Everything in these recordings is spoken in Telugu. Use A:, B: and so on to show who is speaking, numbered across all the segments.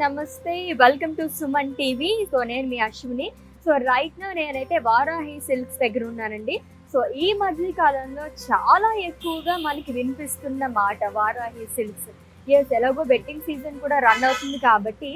A: నమస్తే, welcome to Suman TV. So నేను మీ అశ్విని. సో రైట్ నా నేనైతే వారాహి సిల్క్స్ దగ్గర ఉన్నానండి. సో ఈ మధ్య కాలంలో చాలా ఎక్కువగా మనకి వినిపిస్తున్న మాట వారాహి సిల్క్స్. ఎలాగో వెడ్డింగ్ సీజన్ కూడా రన్ అవుతుంది కాబట్టి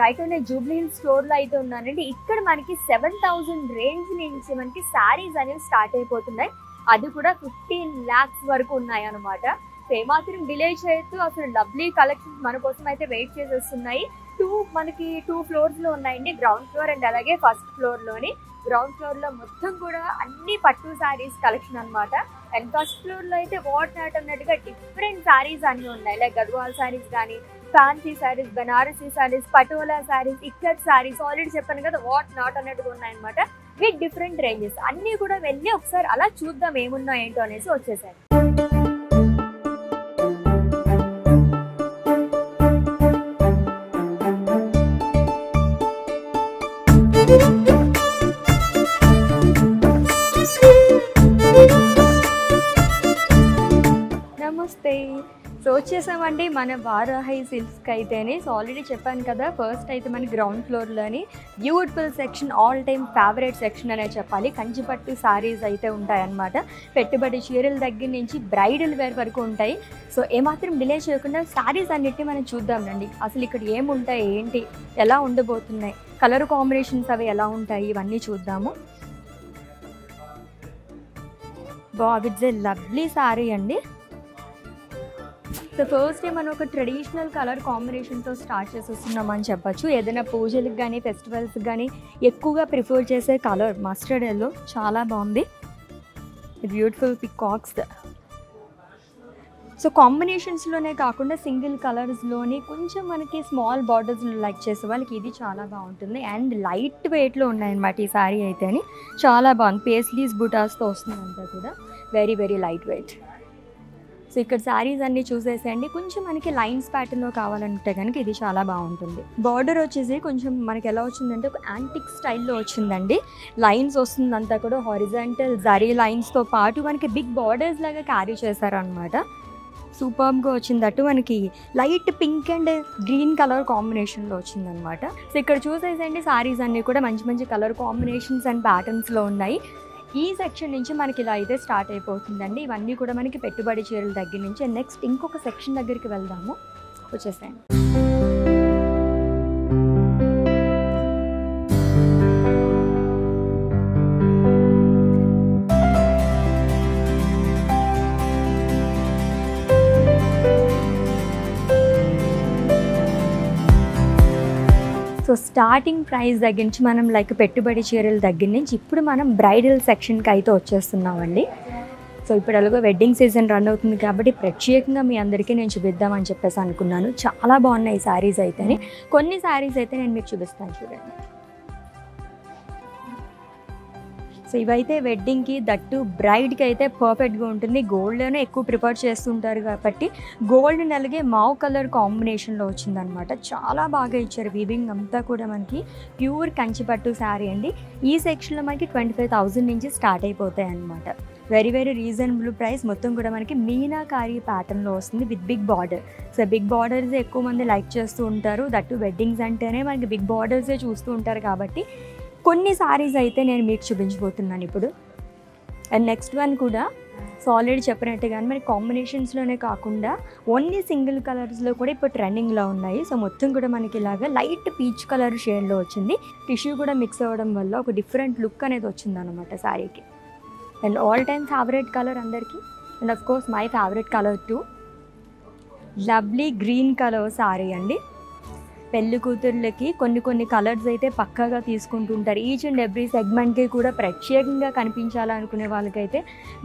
A: రైట్ నేను జూబ్లీ హిల్స్ స్టోర్లో అయితే ఉన్నానండి. ఇక్కడ మనకి 7,000 రేంజ్ నుంచి మనకి శారీస్ అనేవి స్టార్ట్ అయిపోతున్నాయి. అది కూడా 15 lakhs వరకు ఉన్నాయి అనమాట. సో ఏమాత్రం డిలే చేయొద్దు, అసలు లవ్లీ కలెక్షన్స్ మన కోసం అయితే వెయిట్ చేసేస్తున్నాయి. మనకి 2 floors ఉన్నాయండి, గ్రౌండ్ ఫ్లోర్ అండ్ అలాగే ఫస్ట్ ఫ్లోర్లోని. గ్రౌండ్ ఫ్లోర్లో మొత్తం కూడా అన్ని పట్టు శారీస్ కలెక్షన్ అనమాట. అండ్ ఫస్ట్ ఫ్లోర్లో అయితే వాట్ నాట్ అన్నట్టుగా డిఫరెంట్ శారీస్ అన్నీ ఉన్నాయి. లైక్ గద్వాల్ శారీస్ కానీ, ఫ్యాన్సీ శారీస్, బనారసీ శారీస్, పటోలా శారీస్, ఇక్కత్ శారీస్, ఆల్రెడీ చెప్పాను కదా వాట్ నాట్ అన్నట్టుగా ఉన్నాయన్నమాట. విత్ డిఫరెంట్ రేంజెస్ అన్నీ కూడా వెళ్ళి ఒకసారి అలా చూద్దాం ఏమున్నాయి ఏంటో అనేసి వచ్చేసాను. నమస్తే. సో వచ్చేసామండి మన వారాహి సిల్క్స్కి అయితేనే. సో ఆల్రెడీ చెప్పాను కదా, ఫస్ట్ అయితే మన గ్రౌండ్ ఫ్లోర్లోని beautiful section, all time favourite section అనే చెప్పాలి. కంచిపట్టు శారీస్ అయితే ఉంటాయన్నమాట. పెట్టుబడి చీరల దగ్గర నుంచి బ్రైడల్ వేర్ వరకు ఉంటాయి. సో ఏమాత్రం డిలే చేయకుండా శారీస్ అన్నిటిని మనం చూద్దామండి. అసలు ఇక్కడ ఏముంటాయి, ఏంటి, ఎలా ఉండబోతున్నాయి, కలర్ కాంబినేషన్స్ అవి ఎలా ఉంటాయి, ఇవన్నీ చూద్దాము. ఇట్స్ ఏ లవ్లీ శారీ అండి. సో ఫస్ట్ డే మనం ఒక ట్రెడిషనల్ కలర్ కాంబినేషన్తో స్టార్ట్ చేసేస్తున్నామని చెప్పచ్చు. ఏదైనా పూజలకు కానీ ఫెస్టివల్స్కి కానీ ఎక్కువగా ప్రిఫర్ చేసే కలర్ మస్టర్డ్ ఎల్లో, చాలా బాగుంది. Beautiful peacocks. సో కాంబినేషన్స్లోనే కాకుండా సింగిల్ కలర్స్లోని కొంచెం మనకి స్మాల్ బార్డర్స్ లైక్ చేసే వాళ్ళకి ఇది చాలా బాగుంటుంది. అండ్ లైట్ వెయిట్లో ఉన్నాయన్నమాట ఈ శారీ అయితే. చాలా బాగుంది. పేస్లీస్ బుటాస్తో వస్తుంది అంతా కూడా. Very very light weight. So ఇక్కడ శారీస్ అన్నీ చూసేసేయండి. కొంచెం మనకి లైన్స్ ప్యాటర్న్లో కావాలంటే కనుక ఇది చాలా బాగుంటుంది. బార్డర్ వచ్చేసి కొంచెం మనకి ఎలా వచ్చిందంటే ఒక యాంటిక్ స్టైల్లో వచ్చిందండి. లైన్స్ వస్తుందంతా కూడా హారిజాంటల్ జరీ లైన్స్తో పాటు మనకి బిగ్ బార్డర్స్ లాగా క్యారీ చేశారనమాట. సూపర్గా వచ్చిందట్టు మనకి light pink and green colour కాంబినేషన్లో వచ్చిందనమాట. సో ఇక్కడ చూసేసేయండి శారీస్ అన్నీ కూడా మంచి మంచి కలర్ కాంబినేషన్స్ అండ్ ప్యాటర్న్స్లో ఉన్నాయి. ఈ సెక్షన్ నుంచి మనకి ఇలా అయితే స్టార్ట్ అయిపోతుందండి. ఇవన్నీ కూడా మనకి పెట్టుబడి చీరల దగ్గర నుంచి. నెక్స్ట్ ఇంకొక సెక్షన్ దగ్గరికి వెళ్దాము, వచ్చేసాయండి. సో స్టార్టింగ్ ప్రైస్ దగ్గర నుంచి మనం లైక్ పెట్టుబడి చీరల దగ్గర నుంచి ఇప్పుడు మనం బ్రైడల్ సెక్షన్కి అయితే వచ్చేస్తున్నామండి. సో ఇప్పుడు అలాగో వెడ్డింగ్ సీజన్ రన్ అవుతుంది కాబట్టి ప్రత్యేకంగా మీ అందరికీ నేను చూపిద్దామని చెప్పేసి అనుకున్నాను. చాలా బాగున్నాయి ఈ శారీస్ అయితే. కొన్ని శారీస్ అయితే నేను మీకు చూపిస్తాను, చూడండి. సో ఇవైతే వెడ్డింగ్కి, దట్టు బ్రైడ్కి అయితే పర్ఫెక్ట్గా ఉంటుంది. గోల్డ్లోనే ఎక్కువ ప్రిఫర్ చేస్తుంటారు కాబట్టి గోల్డ్ అలాగే మావ్ కలర్ కాంబినేషన్లో వచ్చిందనమాట. చాలా బాగా ఇచ్చారు. వీవింగ్ అంతా కూడా మనకి ప్యూర్ కంచిపట్టు శారీ అండి. ఈ సెక్షన్లో మనకి 25,000 నుంచి స్టార్ట్ అయిపోతాయి అనమాట. Very very reasonable price. మొత్తం కూడా మనకి మీనాకారి ప్యాటర్న్లో వస్తుంది with big border. So big borders ఎక్కువ మంది లైక్ చేస్తూ ఉంటారు. దట్టు వెడ్డింగ్స్ అంటేనే మనకి బిగ్ బార్డర్సే చూస్తూ ఉంటారు కాబట్టి కొన్ని శారీస్ అయితే నేను మీకు చూపించబోతున్నాను ఇప్పుడు. అండ్ నెక్స్ట్ వన్ కూడా సో ఆల్రెడీ చెప్పినట్టుగానే మరి కాంబినేషన్స్లోనే కాకుండా ఓన్లీ సింగిల్ కలర్స్లో కూడా ఇప్పుడు ట్రెండింగ్లో ఉన్నాయి. సో మొత్తం కూడా మనకి ఇలాగా లైట్ పీచ్ కలర్ షేడ్లో వచ్చింది. టిష్యూ కూడా మిక్స్ అవ్వడం వల్ల ఒక డిఫరెంట్ లుక్ అనేది వచ్చిందనమాట శారీకి. And all time favourite colour అందరికీ, and of course my favourite colour too, lovely green colour sari అండి. పెళ్లి కూతుర్లకి కొన్ని కలర్స్ అయితే పక్కాగా తీసుకుంటుంటారు. ఈచ్ అండ్ ఎవ్రీ సెగ్మెంట్కి కూడా ప్రత్యేకంగా కనిపించాలనుకునే వాళ్ళకైతే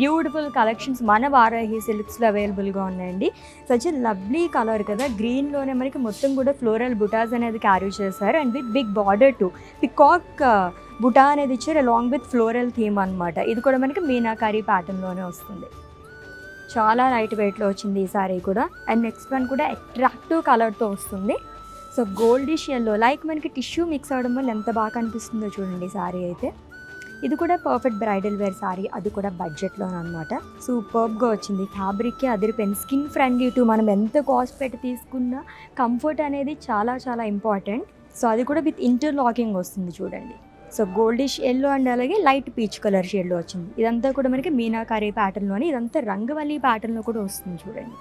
A: బ్యూటిఫుల్ కలెక్షన్స్ మన వారాహి సిల్క్స్లో అవైలబుల్గా ఉన్నాయండి. సచ్ లవ్లీ కలర్ కదా, గ్రీన్లోనే మనకి మొత్తం కూడా ఫ్లోరల్ బుటాస్ అనేది క్యారీ చేశారు. And with big border to peacock బుటా అనేది ఇచ్చారు అలాంగ్ విత్ ఫ్లోరల్ థీమ్ అనమాట. ఇది కూడా మనకి మీనాకారి ప్యాటర్న్లోనే వస్తుంది. చాలా లైట్ వెయిట్లో వచ్చింది ఈ సారీ కూడా. అండ్ నెక్స్ట్ వన్ కూడా అట్రాక్టివ్ కలర్తో వస్తుంది. సో గోల్డిష్ ఎల్లో లైక్ మనకి టిష్యూ మిక్స్ అవ్వడం వల్ల ఎంత బాగా కనిపిస్తుందో చూడండి సారీ అయితే. ఇది కూడా పర్ఫెక్ట్ బ్రైడల్ వేర్ సారీ, అది కూడా బడ్జెట్లో అనమాట. సూపర్గా వచ్చింది, ఫ్యాబ్రిక్కే అదిరిపోయింది, స్కిన్ ఫ్రెండ్లీ టు మనం ఎంత కాస్ట్ పెట్టి తీసుకున్నా కంఫర్ట్ అనేది చాలా చాలా ఇంపార్టెంట్. సో అది కూడా విత్ ఇంటర్లాకింగ్ వస్తుంది చూడండి. సో గోల్డిష్ ఎల్లో అండ్ అలాగే లైట్ పీచ్ కలర్ షేడ్లో వచ్చింది. ఇదంతా కూడా మనకి మీనాకారీ ప్యాటర్న్లోని, ఇదంతా రంగవల్లి ప్యాటర్న్లో కూడా వస్తుంది చూడండి.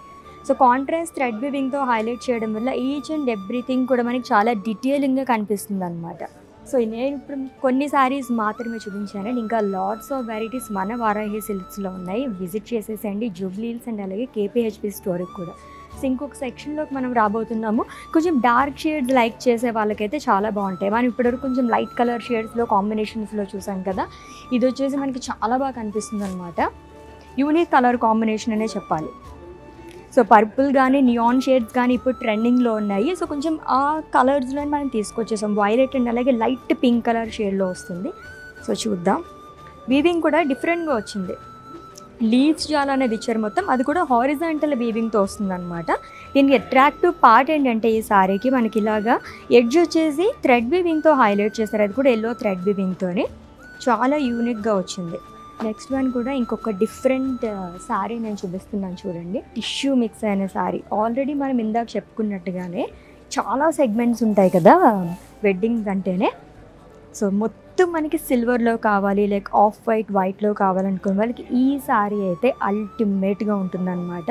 A: సో కాంట్రాస్ట్ థ్రెడ్ వీవింగ్తో హైలైట్ చేయడం వల్ల ఈచ్ అండ్ ఎవ్రీథింగ్ కూడా మనకి చాలా డీటెయిలింగ్గా కనిపిస్తుంది అనమాట. సో నేను ఇప్పుడు కొన్ని శారీస్ మాత్రమే చూపించాను, ఇంకా లాట్స్ ఆఫ్ వెరైటీస్ మన వారాహి సిల్క్స్లో ఉన్నాయి. విజిట్ చేసేసేయండి జూబ్లీ హిల్స్ అండ్ అలాగే కేపీహెచ్పి స్టోర్కి కూడా. సో ఇంకొక సెక్షన్లోకి మనం రాబోతున్నాము. కొంచెం డార్క్ షేడ్స్ లైక్ చేసే వాళ్ళకైతే చాలా బాగుంటాయి. మనం ఇప్పటివరకు కొంచెం లైట్ కలర్ షేడ్స్లో కాంబినేషన్స్లో చూసాం కదా, ఇది వచ్చేసి మనకి చాలా బాగా కనిపిస్తుంది అనమాట. యూనిక్ కలర్ కాంబినేషన్ అనే చెప్పాలి. సో పర్పుల్ కానీ నియాన్ షేడ్స్ కానీ ఇప్పుడు ట్రెండింగ్లో ఉన్నాయి. సో కొంచెం ఆ కలర్స్లో మనం తీసుకొచ్చేసాం. వైలెట్ అండ్ అలాగే లైట్ పింక్ కలర్ షేడ్లో వస్తుంది. సో చూద్దాం. వీవింగ్ కూడా డిఫరెంట్గా వచ్చింది, లీవ్స్ జాల్ అనేది ఇచ్చారు మొత్తం, అది కూడా హారిజాంటల్ వీవింగ్తో వస్తుంది అనమాట. దీనికి అట్రాక్టివ్ పార్ట్ ఏంటంటే ఈ సారీకి మనకి ఇలాగా ఎడ్జ్ వచ్చేసి థ్రెడ్ వీవింగ్తో హైలైట్ చేస్తారు, అది కూడా ఎల్లో థ్రెడ్ వీవింగ్తోనే చాలా యూనిక్గా వచ్చింది. నెక్స్ట్ వన్ కూడా ఇంకొక డిఫరెంట్ శారీ నేను చూపిస్తున్నాను చూడండి. టిష్యూ మిక్స్ అయిన శారీ. ఆల్రెడీ మనం ఇందాక చెప్పుకున్నట్టుగానే చాలా సెగ్మెంట్స్ ఉంటాయి కదా వెడ్డింగ్స్ అంటేనే. సో మొత్తం మనకి సిల్వర్లో కావాలి, లైక్ ఆఫ్ వైట్లో కావాలనుకునే వాళ్ళకి ఈ శారీ అయితే అల్టిమేట్గా ఉంటుందన్నమాట.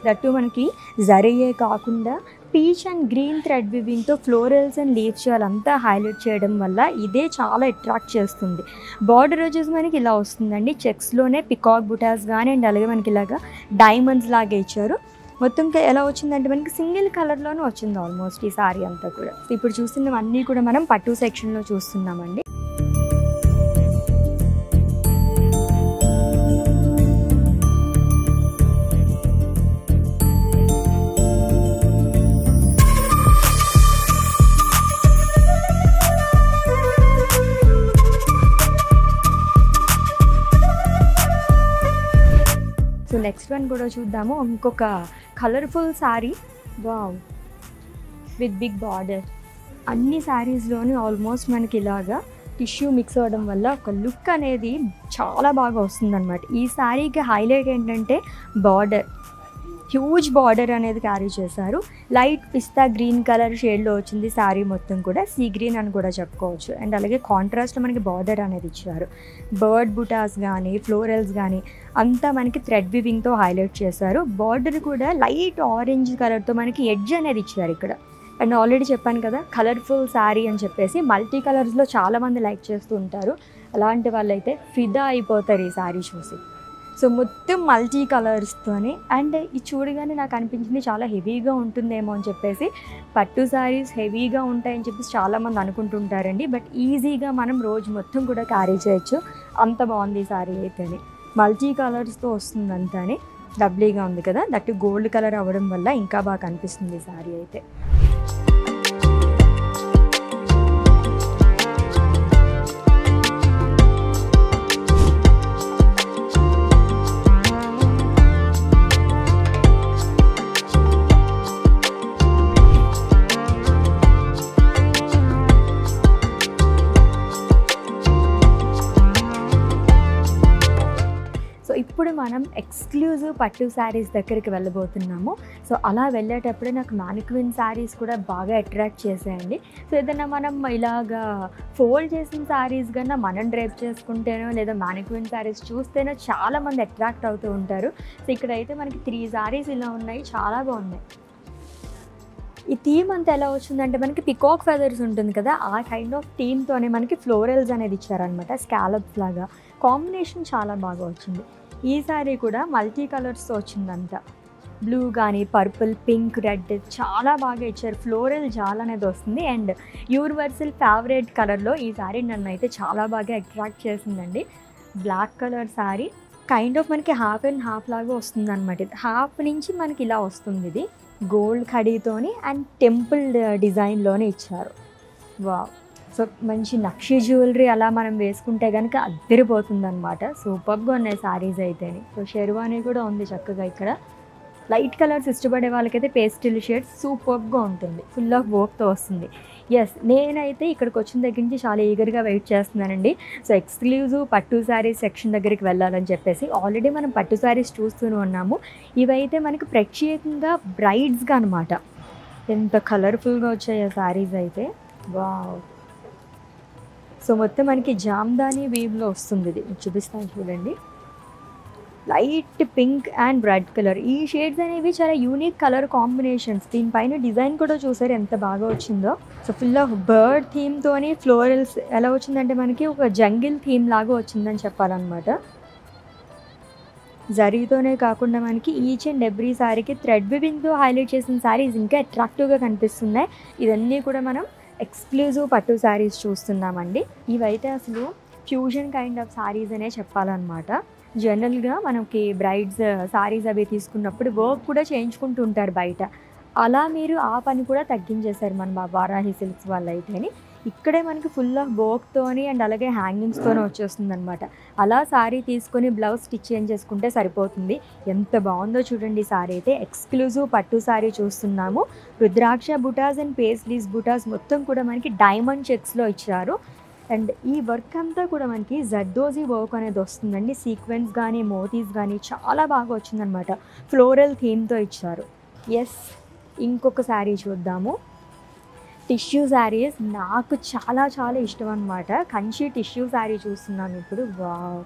A: దట్టు మనకి జరీయే కాకుండా పీచ్ అండ్ గ్రీన్ థ్రెడ్ వివింగ్తో ఫ్లోరల్స్ అండ్ లీవ్స్ అంతా హైలైట్ చేయడం వల్ల ఇదే చాలా అట్రాక్ట్ చేస్తుంది. బార్డర్ వచ్చేసి మనకి ఇలా వస్తుందండి, చెక్స్లోనే పికాక్ బుటాస్ కానీ అండ్ అలాగే మనకి ఇలాగా డైమండ్స్ లాగా ఇచ్చారు. మొత్తం ఎలా వచ్చిందంటే మనకి సింగిల్ కలర్లోనే వచ్చింది ఆల్మోస్ట్ ఈ సారీ అంతా కూడా. ఇప్పుడు చూస్తున్నవన్నీ కూడా మనం పట్టు సెక్షన్లో చూస్తున్నామండి. సో నెక్స్ట్ వన్ కూడా చూద్దాము. ఇంకొక colourful sari, wow, with big border. అన్ని శారీస్లోని ఆల్మోస్ట్ మనకి ఇలాగా టిష్యూ మిక్స్ అవ్వడం వల్ల ఒక లుక్ అనేది చాలా బాగా వస్తుందన్నమాట. ఈ శారీకి హైలైట్ ఏంటంటే బార్డర్, హ్యూజ్ బార్డర్ అనేది క్యారీ చేశారు. లైట్ పిస్తా గ్రీన్ కలర్ షేడ్లో వచ్చింది శారీ మొత్తం కూడా, సీ గ్రీన్ అని కూడా చెప్పుకోవచ్చు. అండ్ అలాగే కాంట్రాస్ట్లో మనకి బార్డర్ అనేది ఇచ్చారు. బర్డ్ బుటాస్ కానీ ఫ్లోరల్స్ కానీ అంతా మనకి థ్రెడ్ వివింగ్తో హైలైట్ చేశారు. బార్డర్ కూడా లైట్ ఆరెంజ్ కలర్తో మనకి ఎడ్జ్ అనేది ఇచ్చారు ఇక్కడ. అండ్ ఆల్రెడీ చెప్పాను కదా కలర్ఫుల్ శారీ అని చెప్పేసి, మల్టీ కలర్స్లో చాలామంది లైక్ చేస్తూ ఉంటారు. అలాంటి వాళ్ళైతే ఫిదా అయిపోతారు ఈ శారీ చూసి. సో మొత్తం మల్టీ కలర్స్తోనే. అండ్ ఇది చూడగానే నాకు అనిపించింది చాలా హెవీగా ఉంటుందేమో అని చెప్పేసి. పట్టు శారీస్ హెవీగా ఉంటాయని చెప్పేసి చాలామంది అనుకుంటుంటారండి, బట్ ఈజీగా మనం రోజు మొత్తం కూడా క్యారీ చేయొచ్చు, అంత బాగుంది ఈ శారీ అయితేనే. మల్టీ కలర్స్తో వస్తుంది అంతానే, డబ్లీగా ఉంది కదా, దట్ గోల్డ్ కలర్ అవ్వడం వల్ల ఇంకా బాగా కనిపిస్తుంది ఈ శారీ అయితే. ఇప్పుడు మనం ఎక్స్క్లూజివ్ పట్టు శారీస్ దగ్గరికి వెళ్ళబోతున్నాము. సో అలా వెళ్ళేటప్పుడే నాకు మ్యానిక్విన్ శారీస్ కూడా బాగా అట్రాక్ట్ చేసాయండి. సో ఏదైనా మనం ఇలాగా ఫోల్డ్ చేసిన శారీస్ కన్నా మనం డ్రైప్ చేసుకుంటేనో లేదా మ్యానిక్విన్ శారీస్ చూస్తేనో చాలామంది అట్రాక్ట్ అవుతూ ఉంటారు. సో ఇక్కడైతే మనకి 3 శారీస్ ఇలా ఉన్నాయి, చాలా బాగున్నాయి. ఈ థీమ్ అంతా ఎలా వచ్చిందంటే మనకి పికాక్ ఫెదర్స్ ఉంటుంది కదా, ఆ కైండ్ ఆఫ్ థీమ్తోనే మనకి ఫ్లోరల్స్ అనేది ఇచ్చారనమాట, స్కాలప్స్ లాగా. కాంబినేషన్ చాలా బాగా వచ్చింది. ఈ శారీ కూడా మల్టీ కలర్స్తో వచ్చిందంతా, బ్లూ కానీ పర్పుల్ పింక్ రెడ్ చాలా బాగా ఇచ్చారు. ఫ్లోరల్ జాల్ అనేది వస్తుంది. అండ్ యూనివర్సల్ ఫేవరెట్ కలర్లో ఈ శారీ నన్ను అయితే చాలా బాగా అట్రాక్ట్ చేసిందండి. Black colour sari kind of మనకి హాఫ్ అండ్ హాఫ్ లాగా వస్తుంది అనమాట. హాఫ్ నుంచి మనకి ఇలా వస్తుంది, ఇది గోల్డ్ కడీతోని అండ్ టెంపుల్ డిజైన్లోనే ఇచ్చారు. వావ్. సో మంచి నక్షి జ్యువెలరీ అలా మనం వేసుకుంటే కనుక అద్దరిపోతుంది అనమాట. సూపర్గా ఉన్నాయి శారీస్ అయితేనే. సో షెర్వానీ కూడా ఉంది చక్కగా ఇక్కడ. లైట్ కలర్స్ ఇష్టపడే వాళ్ళకైతే పేస్టిల్ షేడ్స్ సూపర్గా ఉంటుంది, ఫుల్ ఆఫ్ వర్క్తో వస్తుంది. ఎస్, నేనైతే ఇక్కడికి వచ్చిన దగ్గర నుంచి చాలా ఈగర్గా వెయిట్ చేస్తున్నానండి. సో ఎక్స్క్లూజివ్ పట్టు శారీస్ సెక్షన్ దగ్గరికి వెళ్ళాలని చెప్పేసి. ఆల్రెడీ మనం పట్టు శారీస్ చూస్తూనే ఉన్నాము. ఇవైతే మనకి ప్రత్యేకంగా బ్రైడ్స్గా అనమాట. ఎంత కలర్ఫుల్గా వచ్చాయి ఆ శారీస్ అయితే, వావ్. సో మొత్తం మనకి జామ్దాని వీవ్లో వస్తుంది. ఇది చూపిస్తాను చూడండి. Light pink and red colour, ఈ షేడ్స్ అనేవి చాలా యూనిక్ కలర్ కాంబినేషన్స్. దీనిపైన డిజైన్ కూడా చూసారు ఎంత బాగా వచ్చిందో. సో ఫుల్ ఆఫ్ బర్డ్ థీమ్తోని ఫ్లోరల్స్ ఎలా వచ్చిందంటే మనకి ఒక జంగిల్ థీమ్ లాగా వచ్చిందని చెప్పాలన్నమాట. జరీతోనే కాకుండా మనకి ఈచ్ అండ్ ఎవ్రీ శారీకి థ్రెడ్ వివింగ్తో హైలైట్ చేసిన శారీస్ ఇంకా అట్రాక్టివ్గా కనిపిస్తున్నాయి. ఇవన్నీ కూడా మనం ఎక్స్క్లూజివ్ పట్టు శారీస్ చూస్తున్నామండి. ఇవైతే అసలు ఫ్యూజన్ కైండ్ ఆఫ్ శారీస్ అనే చెప్పాలన్నమాట. జనరల్గా మనకి బ్రైడ్స్ శారీస్ అవి తీసుకున్నప్పుడు వర్క్ కూడా చేయించుకుంటూ ఉంటారు బయట. అలా మీరు ఆ పని కూడా తగ్గించేశారు మన వారాహి సిల్క్స్ వాళ్ళు అయితేని. ఇక్కడే మనకి ఫుల్ ఆఫ్ వర్క్తోని అండ్ అలాగే హ్యాంగింగ్స్తోనే వచ్చేస్తుంది అనమాట. అలా శారీ తీసుకొని బ్లౌజ్ స్టిచ్ చేసుకుంటే సరిపోతుంది. ఎంత బాగుందో చూడండి. శారీ అయితే ఎక్స్క్లూజివ్ పట్టు శారీ చూస్తున్నాము. రుద్రాక్ష బుటాస్ అండ్ పేస్లీస్ బుటాస్ మొత్తం కూడా మనకి డైమండ్ చెక్స్లో ఇచ్చారు. అండ్ ఈ వర్క్ అంతా కూడా మనకి జర్దోజీ వర్క్ అనేది వస్తుందండి. సీక్వెన్స్ కానీ మోతీస్ కానీ చాలా బాగా వచ్చిందనమాట. ఫ్లోరల్ థీమ్తో ఇచ్చారు. ఎస్, ఇంకొక శారీ చూద్దాము. టిష్యూ శారీస్ నాకు చాలా చాలా ఇష్టం అనమాట. కంచి టిష్యూ శారీ చూస్తున్నాను ఇప్పుడు. వావ్,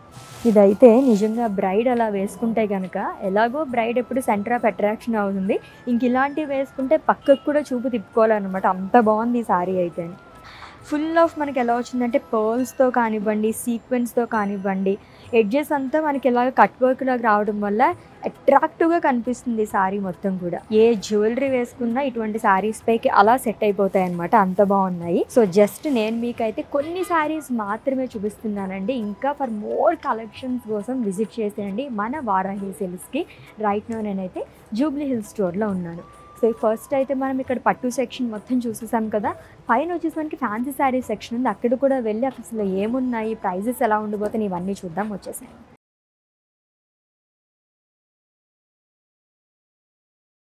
A: ఇదైతే నిజంగా బ్రైడ్ అలా వేసుకుంటే కనుక, ఎలాగో బ్రైడ్ ఎప్పుడు సెంటర్ ఆఫ్ అట్రాక్షన్ అవుతుంది, ఇంక ఇలాంటివి వేసుకుంటే పక్కకు కూడా చూపు తిప్పుకోవాలన్నమాట. అంత బాగుంది ఈ శారీ అయితే. ఫుల్ ఆఫ్ మనకి ఎలా వచ్చిందంటే పర్ల్స్తో కానివ్వండి, సీక్వెన్స్తో కానివ్వండి, ఎడ్జెస్ అంతా మనకి ఇలాగ కట్ వర్క్ లాగా రావడం వల్ల అట్రాక్టివ్గా కనిపిస్తుంది శారీ మొత్తం కూడా. ఏ జ్యువెలరీ వేసుకున్నా ఇటువంటి శారీస్ పైకి అలా సెట్ అయిపోతాయి అనమాట, అంత బాగున్నాయి. సో జస్ట్ నేను మీకైతే కొన్ని శారీస్ మాత్రమే చూపిస్తున్నానండి. ఇంకా ఫర్ మోర్ కలెక్షన్స్ కోసం విజిట్ చేసేయండి మన వారాహి సిల్క్స్కి. రైట్ నో నేనైతే జూబ్లీ హిల్స్ స్టోర్లో ఉన్నాను. సో ఫస్ట్ అయితే మనం ఇక్కడ పట్టు సెక్షన్ మొత్తం చూసేసాం కదా. పైన వచ్చేసి మనకి ఫ్యాన్సీ శారీ సెక్షన్ ఉంది. అక్కడ కూడా వెళ్ళి అసలు ఏమున్నాయి, ప్రైజెస్ ఎలా ఉండబోతున్నాయి, ఇవన్నీ చూద్దాం. వచ్చేసాను.